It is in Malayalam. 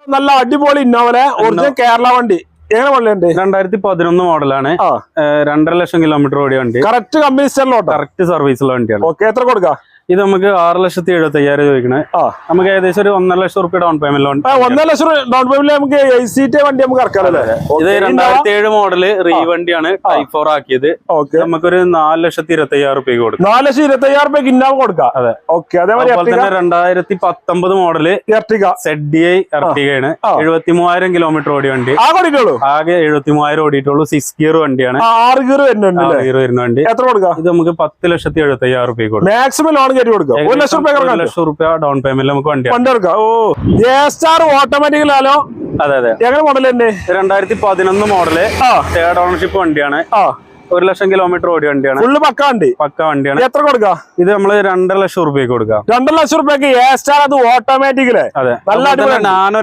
നല്ല അടിപൊളി ഇന്നോവലെ ഒറിജിനൽ കേരള വണ്ടി എങ്ങനെ വണ്ടിയുണ്ട്? 2011 മോഡലാണ്. 2.5 ലക്ഷം കിലോമീറ്റർ ഓടിയ വണ്ടി. കറക്റ്റ് കമ്പനി കറക്റ്റ് സർവീസുള്ള വണ്ടിയാണ്. ഓക്കെ, എത്ര കൊടുക്കാം? ഇത് നമുക്ക് 6,75,000 ചോദിക്കണേ. നമുക്ക് ഏകദേശം ഒരു 1.5 ലക്ഷം റുപ്യ ഡൗൺ പേയ്മെന്റ്. 1.5 ലക്ഷം ഡൗൺ പേയ്മെന്റ് നമുക്ക് വണ്ടി നമുക്ക് ഇറക്കാമല്ലേ? ഇത് 2007 മോഡല് റീ വണ്ടിയാണ്. ടൈപ്പ് 4 ആക്കിയത്. നമുക്കൊരു 4,25,000 റുപ്യ കൊടുക്കും. 4,25,000 ഇന്നോവ കൊടുക്കാം. അതെ, ഓക്കെ. അതേപോലെ 2019 മോഡല് ZDI എർട്ടിഗയാണ്. 73,000 കിലോമീറ്റർ ഓടിയ വണ്ടി. ആകെ 73,000 ഓടിയിട്ടുള്ളൂ. 6 ഗിയർ വണ്ടിയാണ്. 6 ഗിയർ വരുന്ന വണ്ടി. എത്ര കൊടുക്കാം? ഇത് നമുക്ക് 10,75,000 റുപ്യ കൊടുക്കും. മാക്സിമം ലോൺ കയറ്റി കൊടുക്കാം. 1 ലക്ഷം റുപ്യ ഡൗൺ പേയ്മെന്റ് നമുക്ക് വണ്ടി എടുക്കാം. ഓട്ടോമാറ്റിക്കലാലോ? അതെ അതെ. എങ്ങനെ മോഡൽ തന്നെ? 2011 മോഡല്. തേർഡ് ഓണർഷിപ്പ് വണ്ടിയാണ്. 1 ലക്ഷം കിലോമീറ്റർ ഓടിയ വണ്ടിയാണ്. ഫുള്ള് പക്ക വണ്ടിയാണ്. എത്ര കൊടുക്കാം? ഇത് നമ്മള് 2.5 ലക്ഷം റുപ്യക്ക് കൊടുക്കാം. 2 ലക്ഷം റുപ്യക്ക് അത് ഓട്ടോമാറ്റിക്കല്. അതെ, നല്ല നാനോ